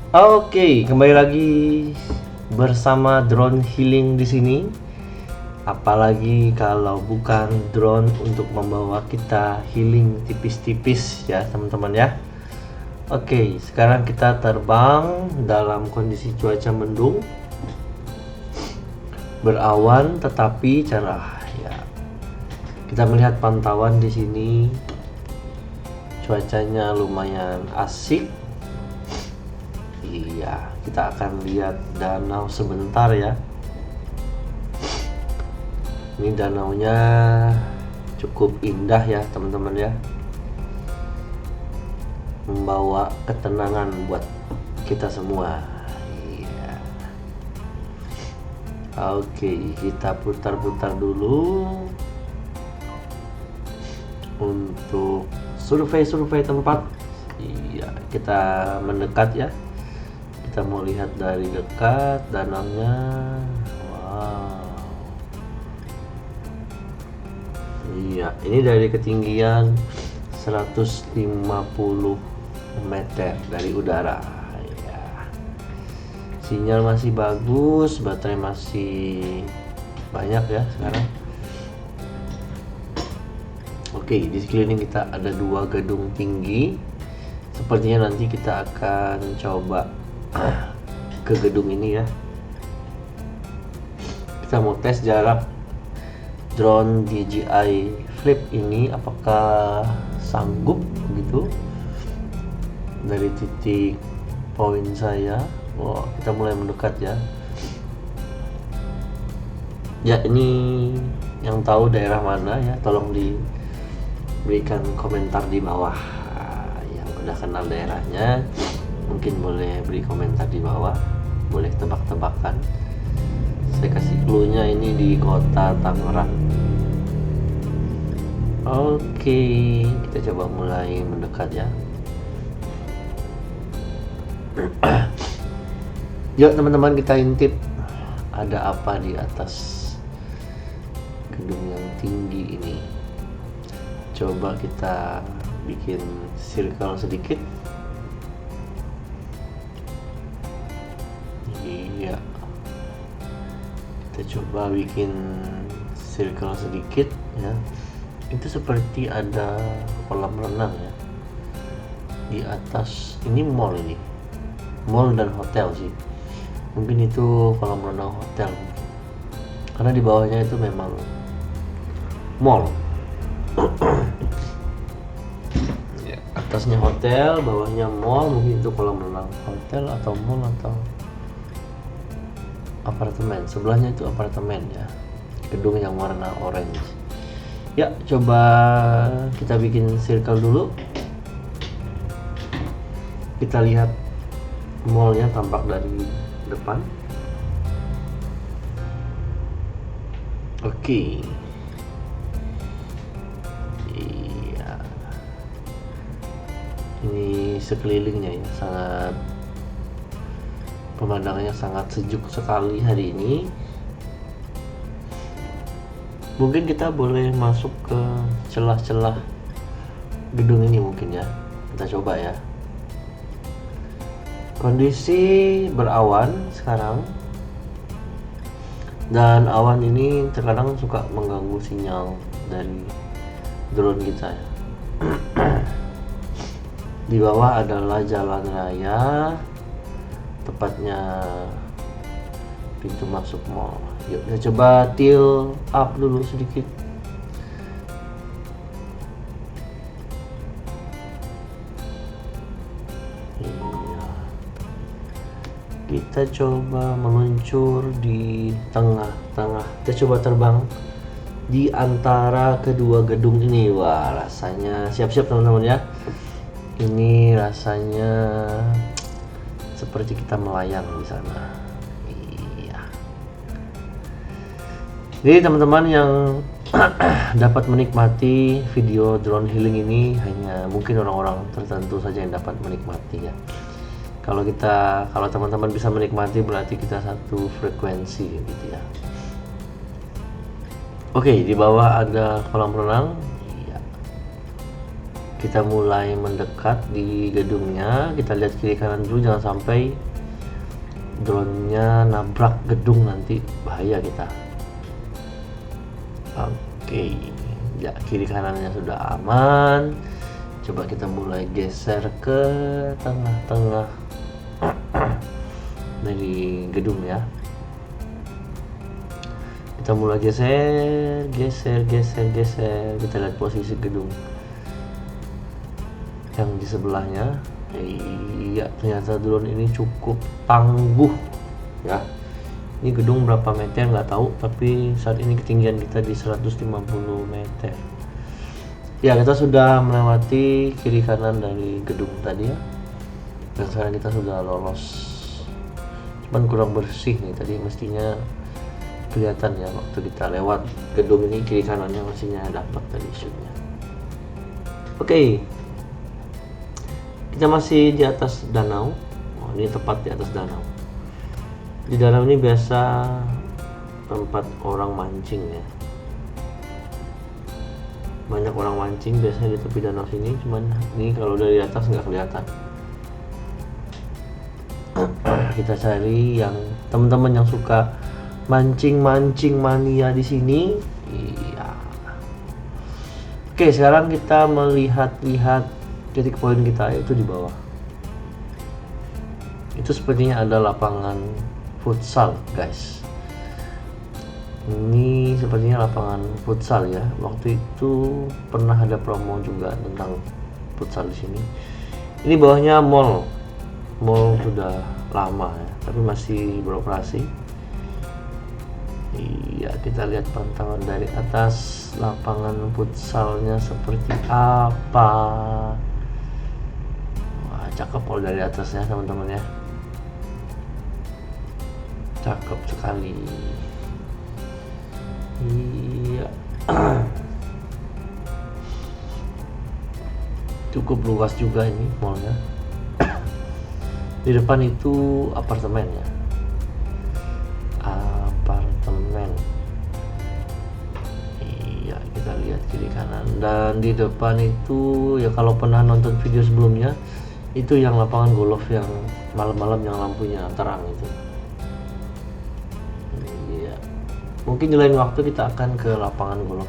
Oke, kembali lagi bersama drone healing di sini. Apalagi kalau bukan drone untuk membawa kita healing tipis-tipis ya, teman-teman ya. Oke, sekarang kita terbang dalam kondisi cuaca mendung, berawan tetapi cerah ya. Kita melihat pantauan di sini, cuacanya lumayan asik. Iya, kita akan lihat danau sebentar ya. Ini danaunya cukup indah ya teman-teman ya, membawa ketenangan buat kita semua. Iya. Oke, kita putar-putar dulu untuk survei tempat. Iya, kita mendekat ya. Kita mau lihat dari dekat danaunya. Wow. Iya, ini dari ketinggian 150 meter dari udara. Ya. Sinyal masih bagus, baterai masih banyak ya sekarang. Oke, di sekeliling kita ada 2 gedung tinggi. Sepertinya nanti kita akan coba ke gedung ini ya. Kita mau tes jarak drone DJI Flip ini apakah sanggup begitu dari titik poin saya. Wow, kita mulai mendekat ya. Ya, ini yang tahu daerah mana ya, tolong diberikan komentar di bawah. Yang udah kenal daerahnya mungkin boleh beri komentar di bawah, boleh tebak-tebakan. Saya kasih clue-nya ini di kota Tangerang. Oke, kita coba mulai mendekat ya. Yuk teman-teman, kita intip ada apa di atas gedung yang tinggi ini. Coba kita bikin circle sedikit. Iya, kita coba bikin circle sedikit ya. Itu seperti ada kolam renang ya di atas. Ini mall, ini mall dan hotel sih, mungkin itu kolam renang hotel karena di bawahnya itu memang mall. Ya, atasnya hotel, bawahnya mall, mungkin itu kolam renang hotel atau mall atau apartemen. Sebelahnya itu apartemen ya, gedung yang warna orange. Ya, coba kita bikin circle dulu. Kita lihat mallnya tampak dari depan. Oke. Iya. Ini sekelilingnya ya, sangat, pemandangannya sangat sejuk sekali hari ini. Mungkin kita boleh masuk ke celah-celah gedung ini mungkin ya. Kita coba ya. Kondisi berawan sekarang, dan awan ini terkadang suka mengganggu sinyal dari drone kita ya. Di bawah adalah jalan raya, tepatnya pintu masuk mall. Yuk kita coba tilt up dulu sedikit. Iya. Kita coba meluncur di tengah-tengah. Kita coba terbang di antara kedua gedung ini. Wah, rasanya siap-siap teman-teman ya. Ini rasanya seperti kita melayang di sana. Jadi teman-teman yang dapat menikmati video drone healing ini hanya mungkin orang-orang tertentu saja yang dapat menikmati ya. Kalau teman-teman bisa menikmati berarti kita satu frekuensi gitu ya. Oke, di bawah ada kolam renang. Iya. Kita mulai mendekat di gedungnya. Kita lihat kiri kanan dulu, jangan sampai drone-nya nabrak gedung, nanti bahaya kita. Oke, ya, kiri kanannya sudah aman. Coba kita mulai geser ke tengah-tengah dari gedung ya. Kita mulai geser. Kita lihat posisi gedung yang di sebelahnya. Iya, ternyata drone ini cukup tangguh ya. Ini gedung berapa meter nggak tahu, tapi saat ini ketinggian kita di 150 meter. Ya, kita sudah melewati kiri kanan dari gedung tadi ya. Dan sekarang kita sudah lolos. Cuman kurang bersih nih, tadi mestinya kelihatan ya waktu kita lewat gedung ini, kiri kanannya mestinya dapat tadi shootnya. Oke. Kita masih di atas danau. Oh, ini tepat di atas danau. Di danau ini biasa tempat orang mancing ya. Banyak orang mancing biasanya di tepi danau sini, cuman ini kalau dari atas nggak kelihatan. Kita cari yang teman-teman yang suka mancing mania di sini. Iya. Oke, sekarang kita melihat-lihat titik poin kita itu di bawah. Itu sepertinya ada lapangan futsal, guys. Ini sepertinya lapangan futsal ya. Waktu itu pernah ada promo juga tentang futsal di sini. Ini bawahnya mall. Mall sudah lama ya, tapi masih beroperasi. Iya, kita lihat pantauan dari atas lapangan futsalnya seperti apa. Cakep kalau dari atas ya teman-teman ya, cakep sekali. Iya. Cukup luas juga ini mallnya. Di depan itu apartemen ya, apartemen. Iya, kita lihat kiri kanan, dan di depan itu ya, kalau pernah nonton video sebelumnya itu yang lapangan golf yang malam-malam yang lampunya terang itu. Iya. Mungkin di lain waktu kita akan ke lapangan golf.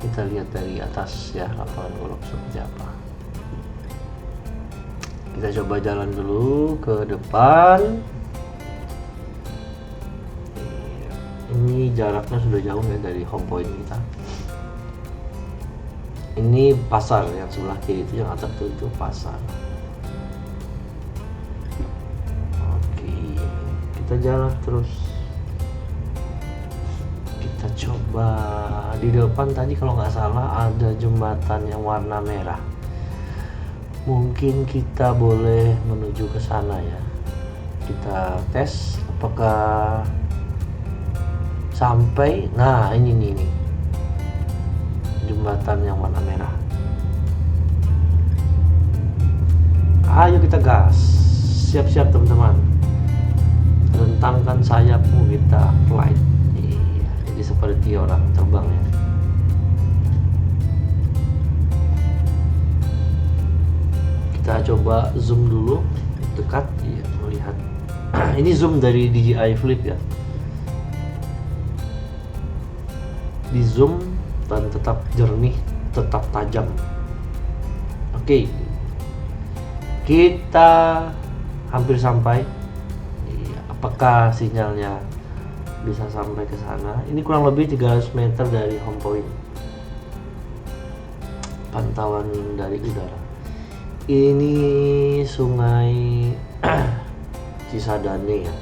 Kita lihat dari atas ya lapangan golf seperti apa. Kita coba jalan dulu ke depan. Iya. Ini jaraknya sudah jauh ya dari home point kita. Ini pasar yang sebelah kiri itu, yang atas itu pasar. Oke, kita jalan terus. Kita coba di depan tadi kalau nggak salah ada jembatan yang warna merah. Mungkin kita boleh menuju ke sana ya. Kita tes apakah sampai. Nah, ini nih. Jembatan yang warna merah. Ayo kita gas. Siap-siap teman-teman. Rentangkan sayapmu, kita flight. Iya, jadi seperti orang terbang ya. Kita coba zoom dulu dekat, iya, melihat. Ini zoom dari DJI Flip ya. Di zoom dan tetap jernih, tetap tajam. Oke, kita hampir sampai. Iya, apakah sinyalnya bisa sampai ke sana? Ini kurang lebih 300 meter dari home point. Pantauan dari udara. Ini sungai Cisadane ya.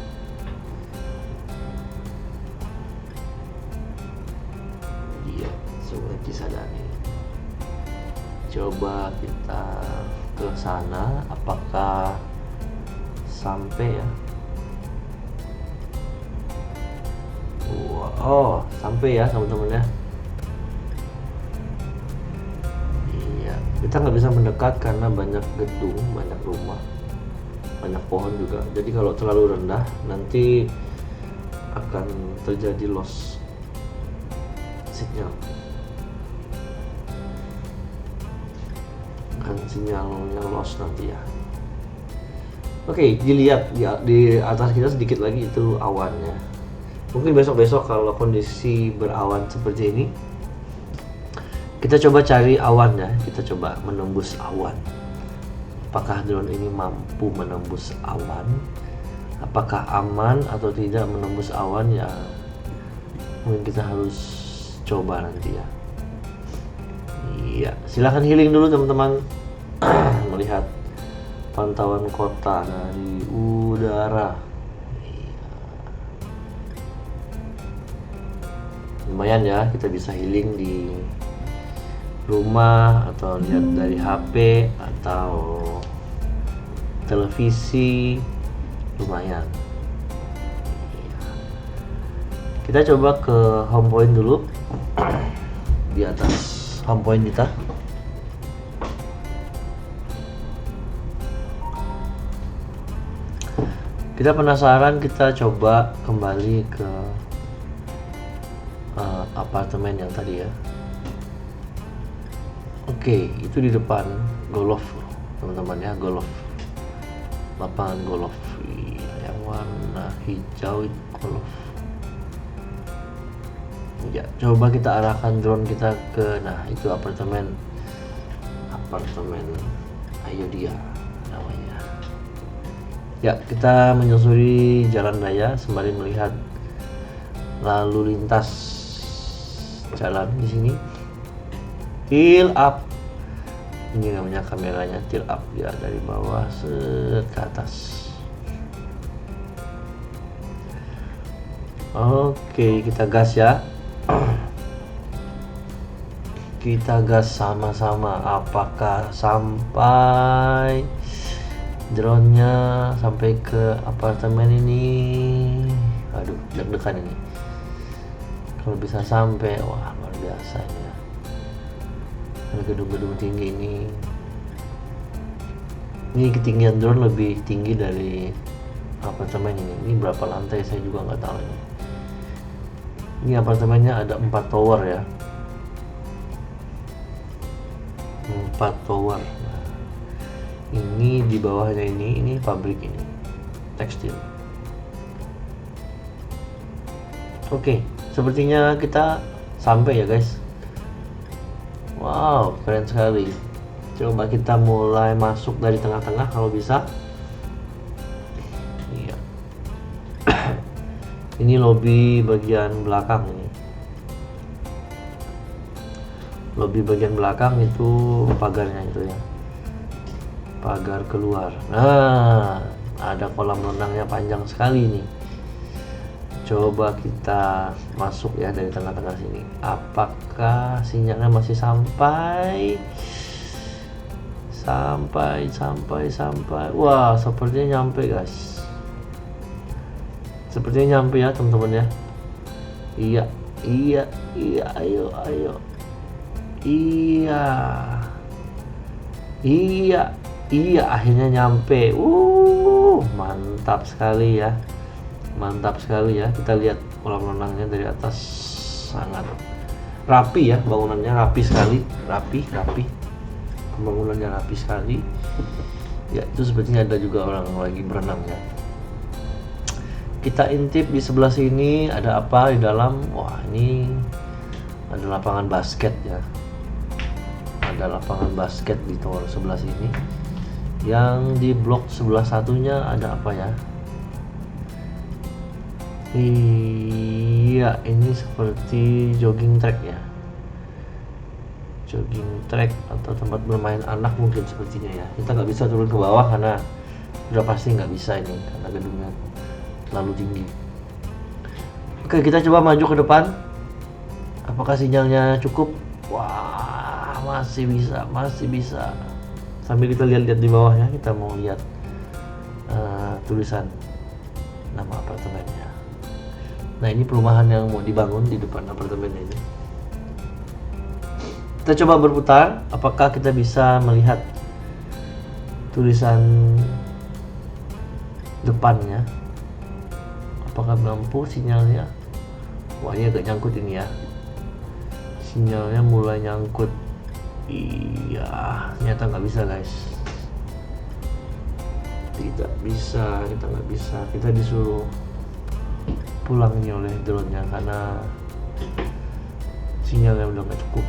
Cisadane. Coba kita ke sana, apakah sampai ya? Oh, sampai ya teman-teman ya. Iya, kita nggak bisa mendekat karena banyak gedung, banyak rumah, banyak pohon juga. Jadi kalau terlalu rendah nanti akan terjadi loss signal. akan sinyal yang lost nanti ya. Oke, dilihat di atas kita sedikit lagi itu awannya. Mungkin besok-besok kalau kondisi berawan seperti ini, kita coba cari awan ya. Kita coba menembus awan. Apakah drone ini mampu menembus awan? Apakah aman atau tidak menembus awan ya? Mungkin kita harus coba nanti ya. Iya, silahkan healing dulu teman-teman. Melihat pantauan kota dari udara. Lumayan ya, kita bisa healing di rumah atau lihat dari HP atau televisi, lumayan. Kita coba ke home point dulu. Di atas home point kita. Kita penasaran, kita coba kembali ke apartemen yang tadi ya. Oke, itu di depan golf teman-teman ya, golf, lapangan golf. Iya, yang warna hijau itu golf. Ya, coba kita arahkan drone kita ke, nah itu apartemen Ayodhya namanya. Ya, kita menyusuri jalan raya sembari melihat lalu lintas jalan di sini. Tilt up, ini namanya kameranya, tilt up ya, dari bawah set ke atas. Oke, kita gas ya. Kita gas sama-sama. Apakah sampai drone-nya sampai ke apartemen ini? Aduh, deg-degan ini. Kalau bisa sampai, wah luar biasa ini ya. Ada gedung-gedung tinggi ini. Ini ketinggian drone lebih tinggi dari apartemen ini. Ini berapa lantai saya juga nggak tahu ini. Ini apartemennya ada 4 tower ya. 4 tower. Nah, ini di bawahnya ini pabrik ini, tekstil. Oke, sepertinya kita sampai ya guys. Wow, keren sekali. Coba kita mulai masuk dari tengah-tengah kalau bisa. Iya. Ini lobi bagian belakang ini. Lobi bagian belakang itu pagarnya itu ya. Pagar keluar. Nah, ada kolam renangnya panjang sekali nih. Coba kita masuk ya dari tengah-tengah sini. Apakah sinyalnya masih sampai? Sampai. Wah, sepertinya nyampe guys. Sepertinya nyampe ya teman-teman ya. Iya, ayo. Iya, akhirnya nyampe. Mantap sekali ya. Kita lihat kolam renangnya dari atas, sangat rapi ya, bangunannya rapi sekali, rapi. Pembangunannya rapi sekali. Ya, itu sepertinya ada juga orang lagi berenang ya. Kita intip di sebelah sini ada apa di dalam. Wah, ini ada lapangan basket ya. Ada lapangan basket di tower sebelah sini. Yang di blok sebelah satunya ada apa ya? Iya, ini seperti jogging track ya. Jogging track atau tempat bermain anak mungkin sepertinya ya. Kita nggak bisa turun ke bawah karena udah pasti nggak bisa ini karena gedungnya terlalu tinggi. Oke, kita coba maju ke depan. Apakah sinyalnya cukup? Wah, masih bisa. Sambil kita lihat-lihat di bawah ya, kita mau lihat tulisan nama apartemennya. Nah, ini perumahan yang mau dibangun di depan apartemen ini. Kita coba berputar, apakah kita bisa melihat tulisan depannya? Apakah mampu sinyalnya? Wah, ini agak nyangkut ini ya. Sinyalnya mulai nyangkut. Iya, ternyata nggak bisa guys. Tidak bisa, kita nggak bisa. Kita disuruh pulang ini oleh drone-nya karena sinyalnya udah nggak cukup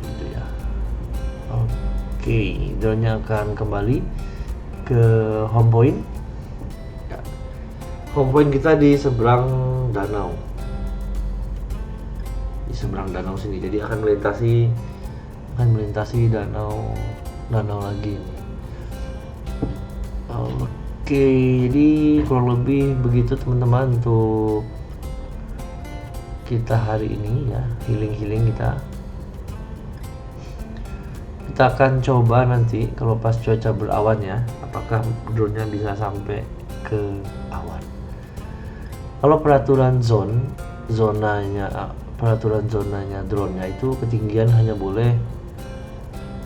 gitu ya. Oke, drone-nya akan kembali ke home point. Home point kita di seberang danau. Di seberang danau sini. Jadi akan melintasi danau lagi nih. Oke, jadi kurang lebih begitu teman-teman untuk kita hari ini ya, healing kita. Kita akan coba nanti kalau pas cuaca berawan ya, apakah drone-nya bisa sampai ke awan. Kalau peraturan zonanya drone-nya itu ketinggian hanya boleh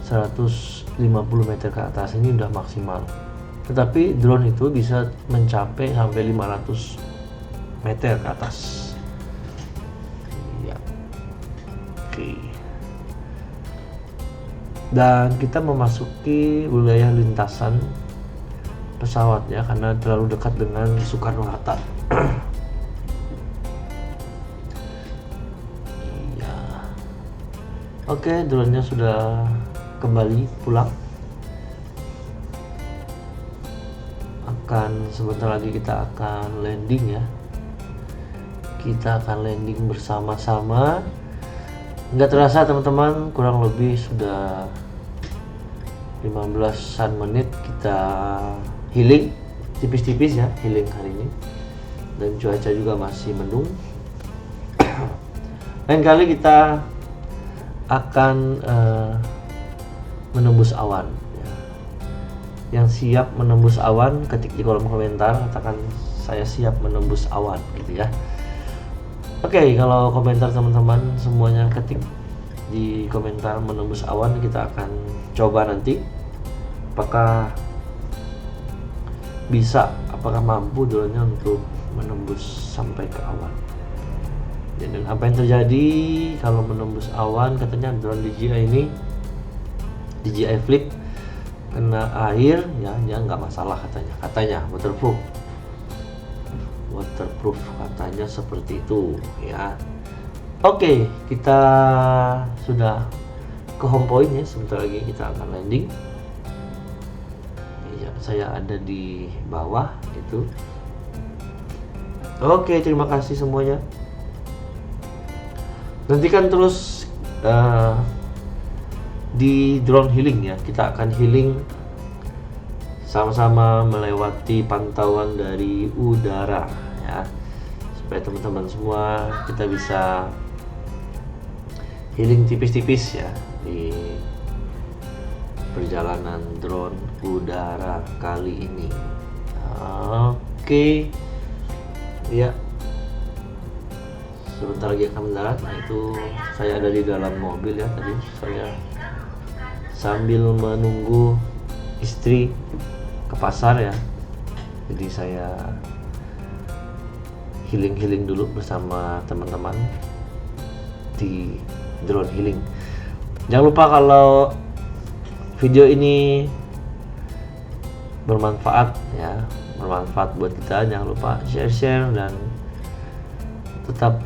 150 meter ke atas, ini udah maksimal. Tetapi drone itu bisa mencapai sampai 500 meter ke atas. Ya. Oke. Dan kita memasuki wilayah lintasan pesawat ya, karena terlalu dekat dengan Soekarno-Hatta. Iya. Oke, drone-nya sudah kembali pulang. Sebentar lagi kita akan landing ya. Kita akan landing bersama-sama. Nggak terasa teman-teman, kurang lebih sudah 15-an menit kita healing tipis-tipis ya, healing hari ini. Dan cuaca juga masih mendung. Lain kali kita akan menembus awan. Yang siap menembus awan, ketik di kolom komentar, katakan saya siap menembus awan gitu ya. Oke, kalau komentar teman-teman semuanya ketik di komentar menembus awan, kita akan coba nanti apakah mampu drone-nya untuk menembus sampai ke awan. Dan apa yang terjadi kalau menembus awan, katanya drone DJI Flip kena air ya, dia nggak masalah katanya waterproof katanya seperti itu ya. Oke, kita sudah ke home point ya, sebentar lagi kita akan landing ya. Saya ada di bawah itu. Oke, terima kasih semuanya. Nantikan terus di drone healing ya, kita akan healing sama-sama melewati pantauan dari udara ya, supaya teman-teman semua kita bisa healing tipis-tipis ya di perjalanan drone udara kali ini. Oke ya, sebentar lagi akan mendarat. Nah, itu saya ada di dalam mobil ya, tadi saya sambil menunggu istri ke pasar ya, jadi saya healing dulu bersama teman-teman di drone healing. Jangan lupa kalau video ini bermanfaat buat kita, jangan lupa share dan tetap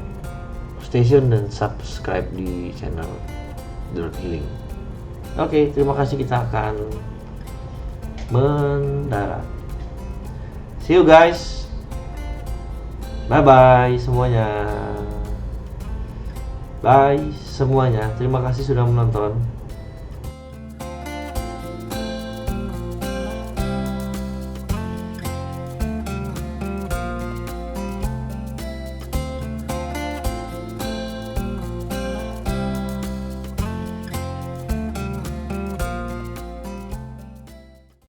stay tune dan subscribe di channel drone healing. Oke, terima kasih, kita akan mendarat. See you guys. Bye bye semuanya. Bye semuanya. Terima kasih sudah menonton.